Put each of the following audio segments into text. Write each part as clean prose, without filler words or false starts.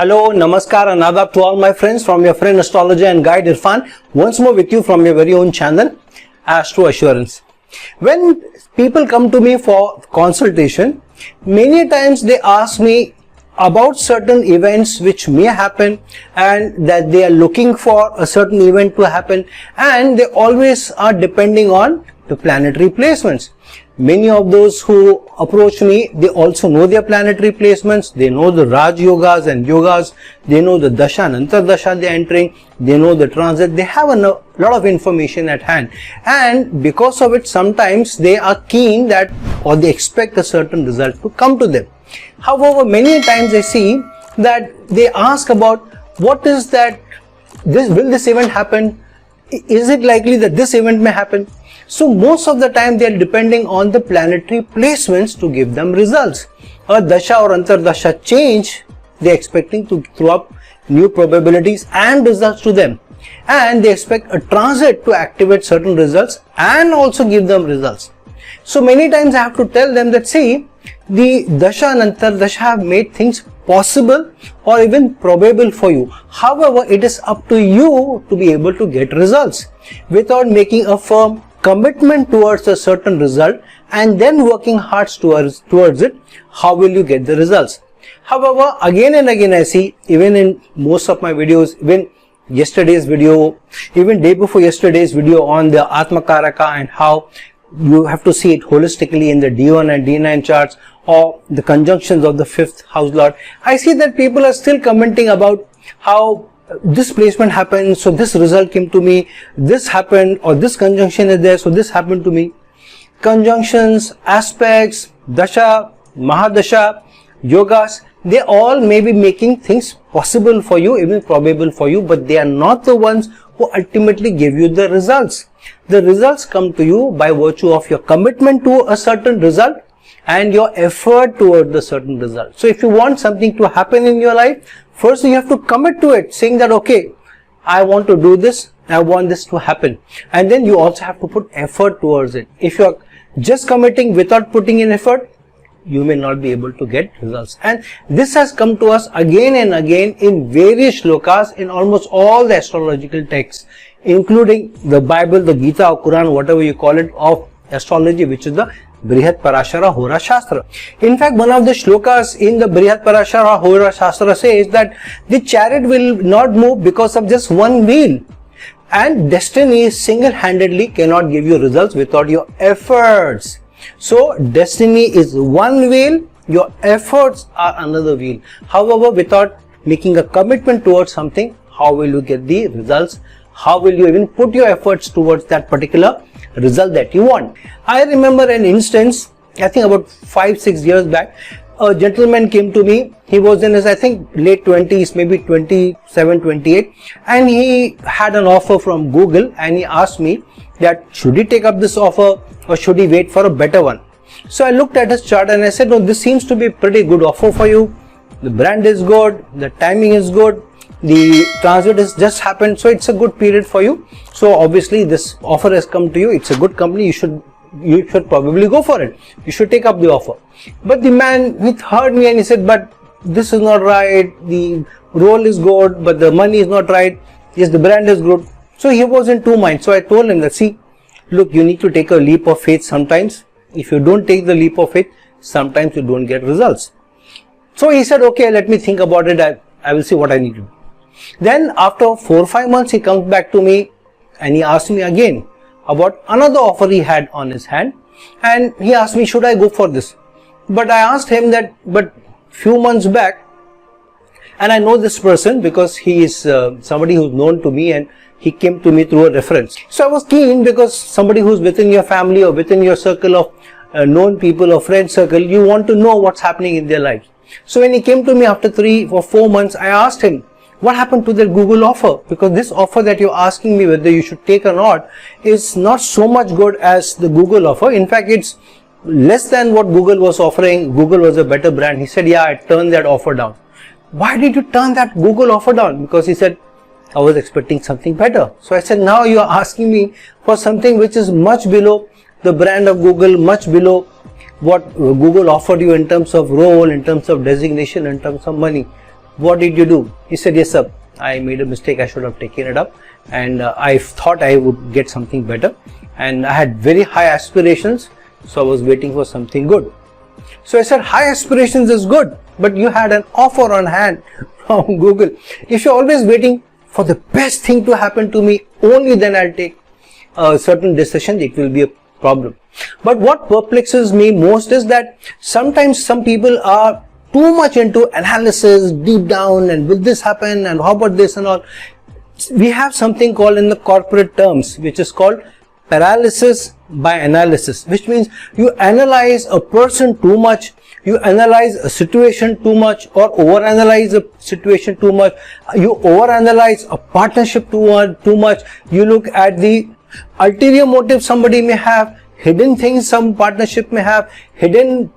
Hello, Namaskar and Adab to all my friends from your friend astrologer and guide Irfan, once more with you from your very own channel, Astro Assurance. When people come to me for consultation, many times they ask me about certain events which may happen and that they are looking for a certain event to happen, and they always are depending on the planetary placements. Many of those who approach me, they also know their planetary placements, they know the Raj Yogas and Yogas, they know the Dasha and Antardasha they are entering, they know the transit, they have a lot of information at hand, and because of it sometimes they are keen that, or they expect a certain result to come to them. However, many times I see that they ask about what is that, will this event happen? Is it likely that this event may happen? So most of the time they are depending on the planetary placements to give them results. A Dasha or Antardasha change, they are expecting to throw up new probabilities and results to them. And they expect a transit to activate certain results and also give them results. So many times I have to tell them that, see, the Dasha and Antardasha have made things possible or even probable for you. However, it is up to you to be able to get results. Without making a firm commitment towards a certain result and then working hard towards it, how will you get the results? However, again and again I see, even in most of my videos, even yesterday's video, even day before yesterday's video on the Atma Karaka and how you have to see it holistically in the D1 and D9 charts or the conjunctions of the 5th house lord, I see that people are still commenting about how this placement happened, so this result came to me, this happened, or this conjunction is there, so this happened to me. Conjunctions, aspects, Dasha, Mahadasha, Yogas, they all may be making things possible for you, even probable for you, but they are not the ones who ultimately give you the results. The results come to you by virtue of your commitment to a certain result and your effort toward the certain result. So if you want something to happen in your life, first you have to commit to it, saying that, okay, I want to do this, I want this to happen. And then you also have to put effort towards it. If you are just committing without putting in effort, you may not be able to get results. And this has come to us again and again in various shlokas in almost all the astrological texts, including the Bible, the Gita or Quran, whatever you call it, of astrology, which is the Parashar Hora Shastra. In fact, one of the shlokas in the Parashar Hora Shastra says that the chariot will not move because of just one wheel, and destiny single-handedly cannot give you results without your efforts. So destiny is one wheel, your efforts are another wheel. However, without making a commitment towards something, how will you get the results? How will you even put your efforts towards that particular result that you want? I remember an instance, I think about 5-6 years back, a gentleman came to me. He was in his, I think, late 20s, maybe 27, 28, and he had an offer from Google, and he asked me that should he take up this offer or should he wait for a better one. So I looked at his chart and I said, no, this seems to be a pretty good offer for you. The brand is good, the timing is good, the transit has just happened, so it's a good period for you. So obviously this offer has come to you, it's a good company, you should probably go for it, you should take up the offer. But the man, he heard me and he said, but this is not right, the role is good but the money is not right, yes, the brand is good. So he was in two minds. So I told him that, see, look, you need to take a leap of faith sometimes. If you don't take the leap of faith, sometimes you don't get results. So he said, okay, let me think about it, I will see what I need to do. Then after 4 or 5 months, he comes back to me and he asked me again about another offer he had on his hand, and he asked me, should I go for this? But I asked him that, but few months back, and I know this person because he is somebody who's known to me and he came to me through a reference. So I was keen, because somebody who's within your family or within your circle of known people or friend circle, you want to know what's happening in their lives. So when he came to me after 3 or 4 months, I asked him, what happened to the Google offer? Because this offer that you're asking me whether you should take or not is not so much good as the Google offer. In fact, it's less than what Google was offering. Google was a better brand. He said, yeah, I turned that offer down. Why did you turn that Google offer down? Because he said, I was expecting something better. So I said, now you are asking me for something which is much below the brand of Google, much below what Google offered you in terms of role, in terms of designation, in terms of money. what did you do? He said, yes sir, I made a mistake, I should have taken it up, and I thought I would get something better, and I had very high aspirations, so I was waiting for something good. So I said, high aspirations is good, but you had an offer on hand from Google. If you're always waiting for the best thing to happen to me, only then I'll take a certain decision, it will be a problem. But what perplexes me most is that sometimes some people are too much into analysis, deep down, and will this happen, and how about this and all. We have something called in the corporate terms, which is called paralysis by analysis, which means you analyze a person too much, you analyze a situation too much, or overanalyze a situation too much, you overanalyze a partnership too much, you look at the ulterior motive somebody may have, hidden things some partnership may have, hidden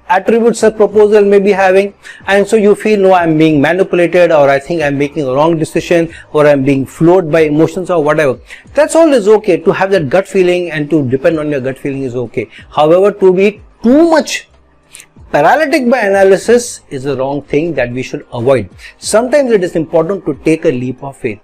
attributes a proposal may be having, and so you feel, no, I'm being manipulated, or I think I'm making a wrong decision, or I'm being flowed by emotions, or whatever. That's all is okay. To have that gut feeling and to depend on your gut feeling is okay. However, to be too much paralytic by analysis is a wrong thing that we should avoid. Sometimes it is important to take a leap of faith.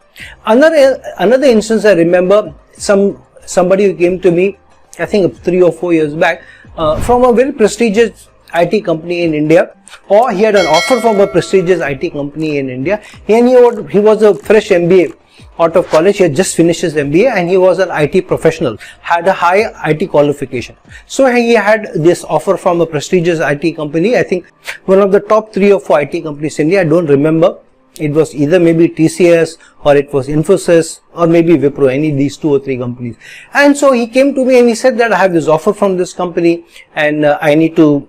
Another instance I remember, somebody who came to me, I think 3 or 4 years back, from a very prestigious IT company in India, or he had an offer from a prestigious IT company in India, and he was a fresh MBA out of college. He had just finished his MBA, and he was an IT professional, had a high IT qualification. So he had this offer from a prestigious IT company, I think one of the top 3 or 4 IT companies in India, I don't remember. It was either maybe TCS, or it was Infosys, or maybe Wipro, any of these 2 or 3 companies. And so he came to me and he said that I have this offer from this company, and I need to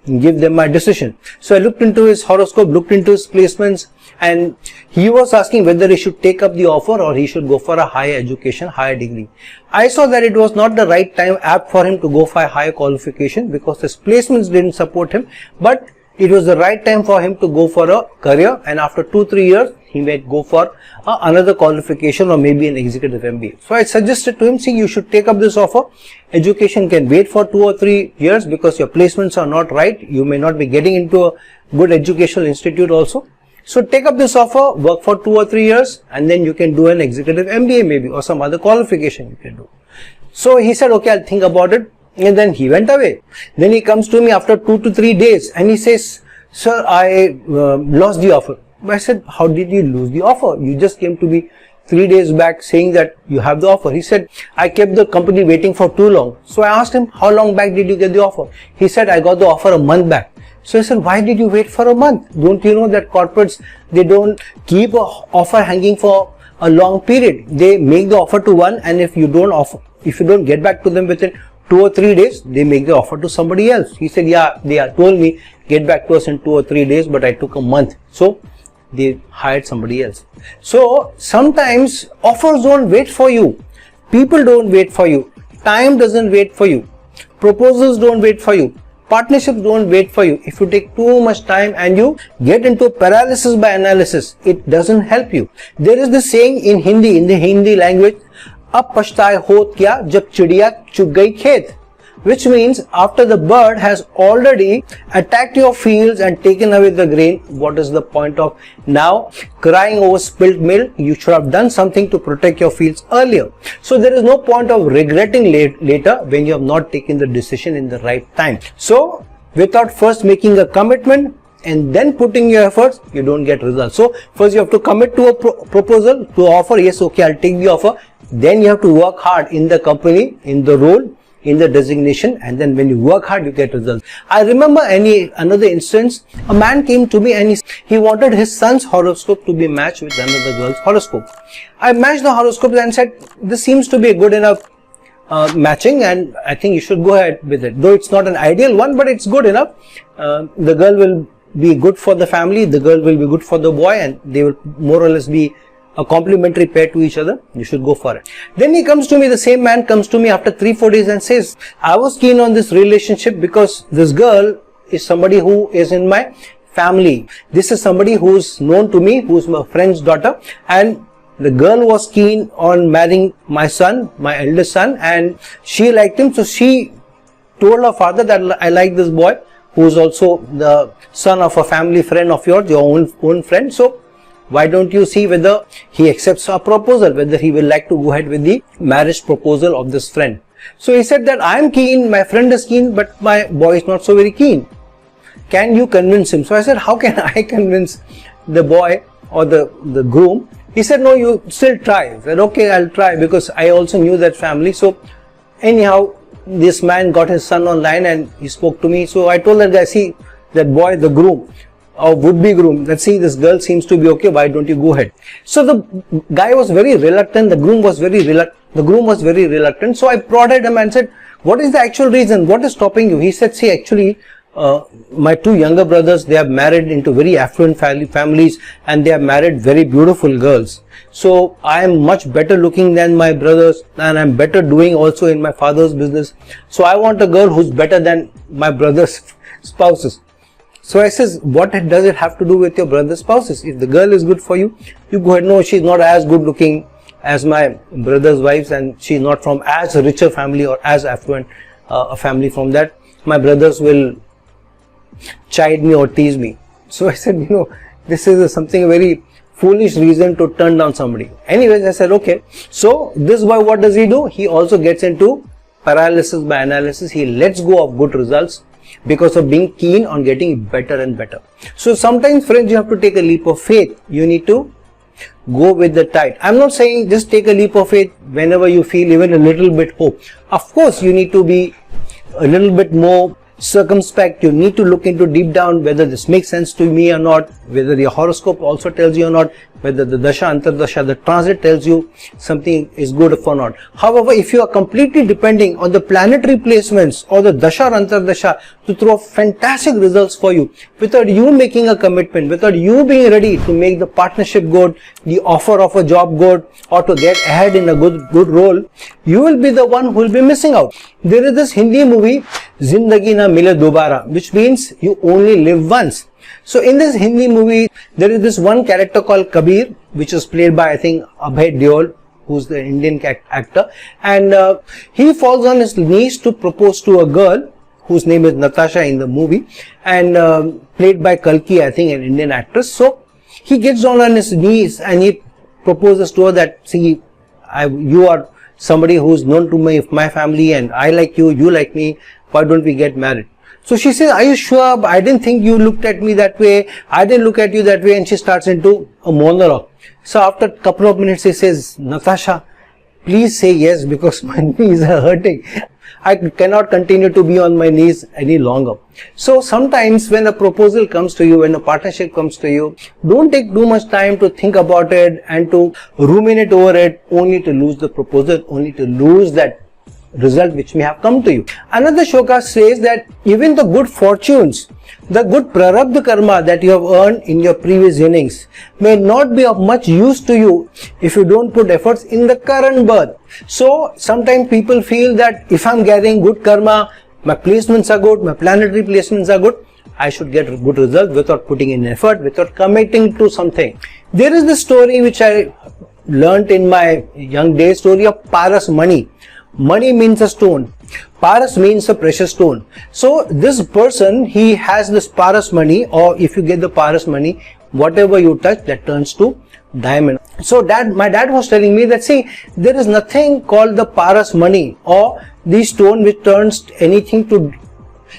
give them my decision. So I looked into his horoscope, looked into his placements, and he was asking whether he should take up the offer or he should go for a higher education, higher degree. I saw that it was not the right time apt for him to go for a higher qualification, because his placements didn't support him, but it was the right time for him to go for a career, and after 2-3 years he may go for another qualification, or maybe an executive MBA. So I suggested to him, see, you should take up this offer. Education can wait for 2 or 3 years, because your placements are not right. You may not be getting into a good educational institute also. So take up this offer, work for 2 or 3 years, and then you can do an executive MBA maybe, or some other qualification you can do. So he said, okay, I'll think about it. And then he went away. Then he comes to me after 2 to 3 days and he says, sir, I lost the offer. I said, how did you lose the offer? You just came to me 3 days back saying that you have the offer. He said, I kept the company waiting for too long. So I asked him, how long back did you get the offer? He said, I got the offer a month back. So I said, why did you wait for a month? Don't you know that corporates, they don't keep an offer hanging for a long period. They make the offer to one, and if you don't get back to them within 2 or 3 days, they make the offer to somebody else. He said, yeah, they told me get back to us in 2 or 3 days, but I took a month. So they hired somebody else. So sometimes offers don't wait for you. People don't wait for you. Time doesn't wait for you. Proposals don't wait for you. Partnerships don't wait for you. If you take too much time and you get into paralysis by analysis, it doesn't help you. There is this saying in Hindi, in the Hindi language, अब पछताए होत क्या जब चिड़िया चुग गई खेत, which means after the bird has already attacked your fields and taken away the grain, what is the point of now crying over spilt milk? You should have done something to protect your fields earlier. So there is no point of regretting later when you have not taken the decision in the right time. So without first making a commitment and then putting your efforts, you don't get results. So first you have to commit to a proposal, to offer. Yes, okay, I'll take the offer. Then you have to work hard in the company, in the role, in the designation, and then when you work hard, you get results. I remember another instance, a man came to me and he wanted his son's horoscope to be matched with another girl's horoscope. I matched the horoscopes and said, this seems to be a good enough matching, and I think you should go ahead with it. Though it's not an ideal one, but it's good enough. The girl will be good for the family, the girl will be good for the boy, and they will more or less be a complementary pair to each other. You should go for it. Then he comes to me, the same man comes to me after 3-4 days and says, I was keen on this relationship because this girl is somebody who is in my family. This is somebody who's known to me, who's my friend's daughter, and the girl was keen on marrying my son, my eldest son, and she liked him. So she told her father that I like this boy. who is also the son of a family friend of yours, your own friend. So why don't you see whether he accepts a proposal, whether he will like to go ahead with the marriage proposal of this friend. So he said that I am keen, my friend is keen, but my boy is not so very keen. Can you convince him? So I said, how can I convince the boy or the groom? He said, no, you still try. I said, okay, I'll try, because I also knew that family. So anyhow, this man got his son online and he spoke to me. So I told that guy, see, that boy, the groom or would-be groom, let's see, this girl seems to be okay, why don't you go ahead? So the guy was very reluctant, the groom was very reluctant. So I prodded him and said, what is the actual reason? What is stopping you? He said, see, actually, my two younger brothers, they have married into very affluent families, and they have married very beautiful girls. So I am much better looking than my brothers, and I am better doing also in my father's business. So I want a girl who's better than my brother's spouses. So I says, what does it have to do with your brother's spouses? If the girl is good for you, you go ahead. No, she's not as good looking as my brother's wives, and she's not from as richer family or as affluent a family from that. My brothers will chide me or tease me. So I said, this is something very foolish reason to turn down somebody. Anyways, I said, okay. So this boy, what does he do? He also gets into paralysis by analysis. He lets go of good results because of being keen on getting better and better. So sometimes, friends, you have to take a leap of faith. You need to go with the tide. I'm not saying just take a leap of faith whenever you feel even a little bit hope. Of course, you need to be a little bit more circumspect. You need to look into deep down whether this makes sense to me or not, whether your horoscope also tells you or not, whether the dasha, antardasha, the transit tells you something is good or not. However, if you are completely depending on the planetary placements or the dasha or antardasha to throw fantastic results for you, without you making a commitment, without you being ready to make the partnership good, the offer of a job good, or to get ahead in a good role, you will be the one who will be missing out. There is this Hindi movie, Zindagi Na Mile Dobara, which means you only live once. So in this Hindi movie, there is this one character called Kabir, which is played by, I think, Abhay Deol, who's the Indian actor, and he falls on his knees to propose to a girl whose name is Natasha in the movie, and played by Kalki, I think, an Indian actress. So he gets down on his knees and he proposes to her that, see, you are somebody who's known to my family, and I like you, you like me, why don't we get married? So she says, are you sure? I didn't think you looked at me that way, I didn't look at you that way, and she starts into a monologue. So after a couple of minutes, he says, Natasha, please say yes, because my knees are hurting. I cannot continue to be on my knees any longer. So sometimes when a proposal comes to you, when a partnership comes to you, don't take too much time to think about it and to ruminate over it, only to lose the proposal, only to lose that result which may have come to you. Another shloka says that even the good fortunes, the good prarabdha karma that you have earned in your previous innings may not be of much use to you if you don't put efforts in the current birth. So sometimes people feel that if I'm getting good karma, my placements are good, my planetary placements are good, I should get good results without putting in effort, without committing to something. There is this story which I learnt in my young days, story of Paras money. Money means a stone. Paras means a precious stone. So this person, he has this Paras money, or if you get the Paras money, whatever you touch, that turns to diamond. So my dad was telling me that, see, there is nothing called the Paras money or the stone which turns anything to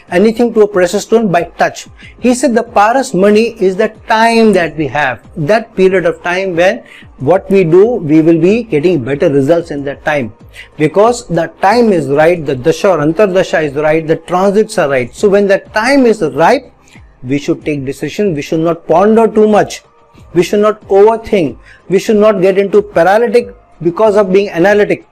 a precious stone by touch. He said the Paras money is the time that we have, that period of time when what we do, we will be getting better results in that time, because the time is right, the dasha or antardasha is right, the transits are right. So when that time is ripe, we should take decisions. We should not ponder too much, we should not overthink, we should not get into paralytic because of being analytic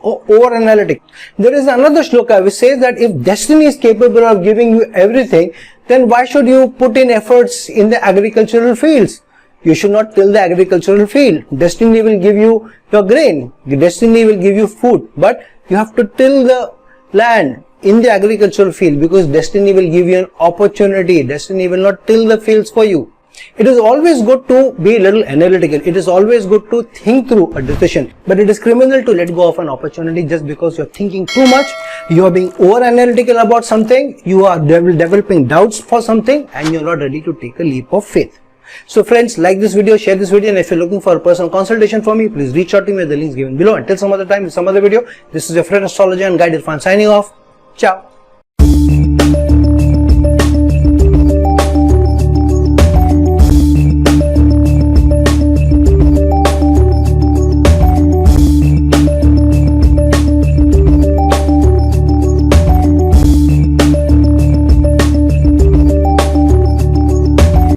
or over analytic. There is another shloka which says that if destiny is capable of giving you everything, then why should you put in efforts in the agricultural fields? You should not till the agricultural field. Destiny will give you your grain, destiny will give you food, but you have to till the land in the agricultural field, because destiny will give you an opportunity. Destiny will not till the fields for you. It is always good to be a little analytical. It is always good to think through a decision. But it is criminal to let go of an opportunity just because you're thinking too much. You are being over analytical about something. You are developing doubts for something and you're not ready to take a leap of faith. So friends, like this video, share this video, and if you're looking for a personal consultation from me, please reach out to me at the links given below. Until some other time, in some other video, this is your friend astrologer and guide Irfan signing off. Ciao.